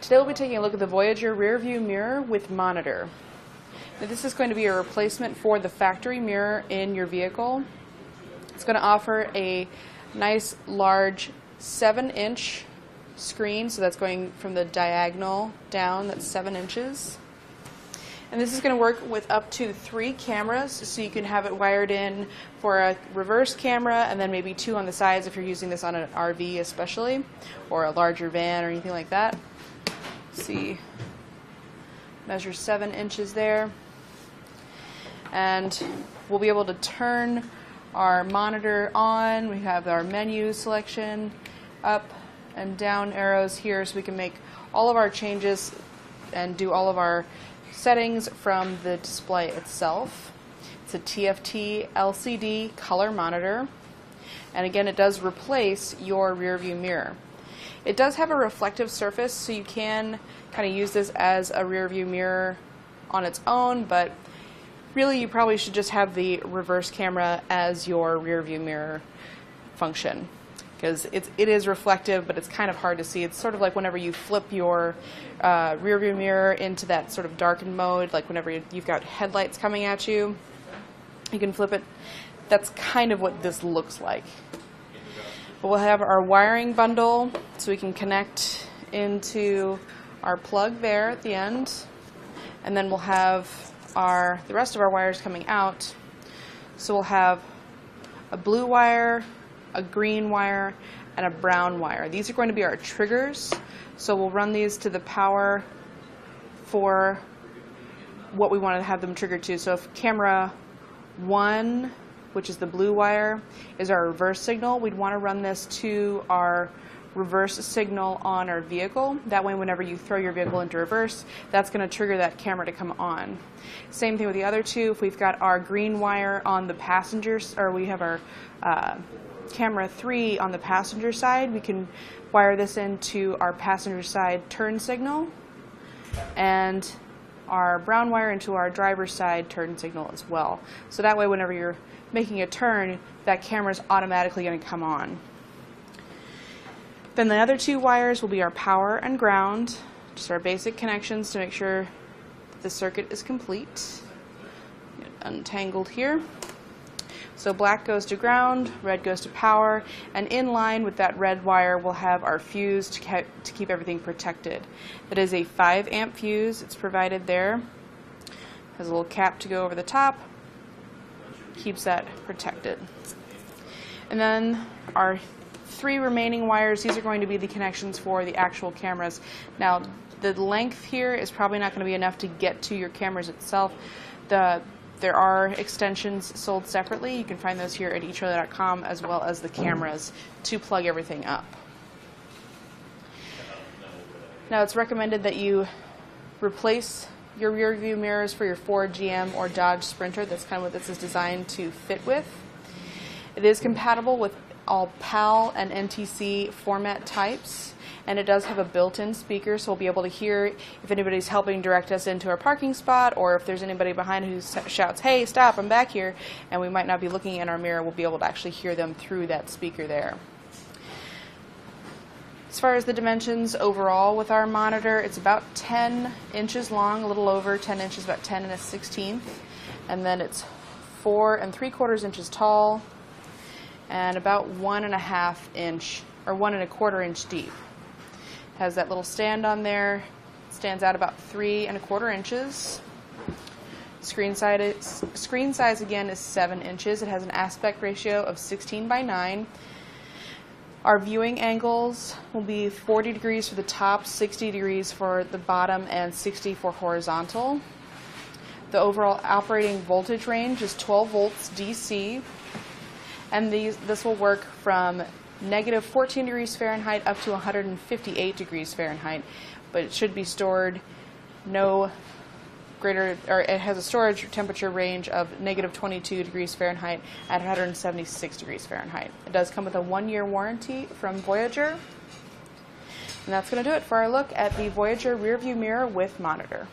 Today we'll be taking a look at the Voyager Rear View Mirror with monitor. Now, this is going to be a replacement for the factory mirror in your vehicle. It's going to offer a nice large 7-inch screen, so that's going from the diagonal down, that's 7 inches. And this is going to work with up to 3 cameras, so you can have it wired in for a reverse camera and then maybe 2 on the sides if you're using this on an RV especially, or a larger van or anything like that. See, measure 7 inches there. And we'll be able to turn our monitor on. We have our menu selection, up and down arrows here, so we can make all of our changes and do all of our settings from the display itself. It's a TFT LCD color monitor, and again, it does replace your rear view mirror. It does have a reflective surface, so you can kind of use this as a rear view mirror on its own, but really you probably should just have the reverse camera as your rear view mirror function, because it is reflective, but it's kind of hard to see. It's sort of like whenever you flip your rear view mirror into that sort of darkened mode, like whenever you've got headlights coming at you, you can flip it. That's kind of what this looks like. But we'll have our wiring bundle, so we can connect into our plug there at the end, and then we'll have the rest of our wires coming out. So we'll have a blue wire, a green wire, and a brown wire. These are going to be our triggers, so we'll run these to the power for what we want to have them triggered to. So if camera 1, which is the blue wire, is our reverse signal, we'd want to run this to our reverse signal on our vehicle. That way, whenever you throw your vehicle into reverse, that's going to trigger that camera to come on. Same thing with the other two. If we've got our green wire on the passengers, or we have our camera 3 on the passenger side, we can wire this into our passenger side turn signal, and our brown wire into our driver's side turn signal as well. So that way, whenever you're making a turn, that camera is automatically going to come on. Then the other 2 wires will be our power and ground, just our basic connections to make sure that the circuit is complete. Get untangled here. So black goes to ground, red goes to power, and in line with that red wire we'll have our fuse to keep everything protected. That is a 5 amp fuse. It's provided there. Has a little cap to go over the top. Keeps that protected. And then our 3 remaining wires, these are going to be the connections for the actual cameras. Now, the length here is probably not going to be enough to get to your cameras itself. There are extensions sold separately. You can find those here at Etrailer.com, as well as the cameras to plug everything up. Now, it's recommended that you replace your rear view mirrors for your Ford, GM, or Dodge Sprinter. That's kind of what this is designed to fit with. It is compatible with all PAL and NTC format types, and it does have a built-in speaker, so we'll be able to hear if anybody's helping direct us into our parking spot, or if there's anybody behind who shouts, "Hey, stop, I'm back here," and we might not be looking in our mirror, we'll be able to actually hear them through that speaker there. As far as the dimensions overall with our monitor, it's about 10 inches long, a little over 10 inches, about 10 1/16, and then it's 4 3/4 inches tall, and about 1.5 inch or 1 1/4 inch deep. Has that little stand on there. It stands out about 3 1/4 inches. Screen size again is 7 inches. It has an aspect ratio of 16:9. Our viewing angles will be 40 degrees for the top, 60 degrees for the bottom, and 60 for horizontal. The overall operating voltage range is 12 volts DC, and this will work from -14 degrees Fahrenheit up to 158 degrees Fahrenheit, but it should be stored no greater, or it has a storage temperature range of -22 degrees Fahrenheit at 176 degrees Fahrenheit. It does come with a 1-year warranty from Voyager. And that's going to do it for our look at the Voyager Rear View Mirror with monitor.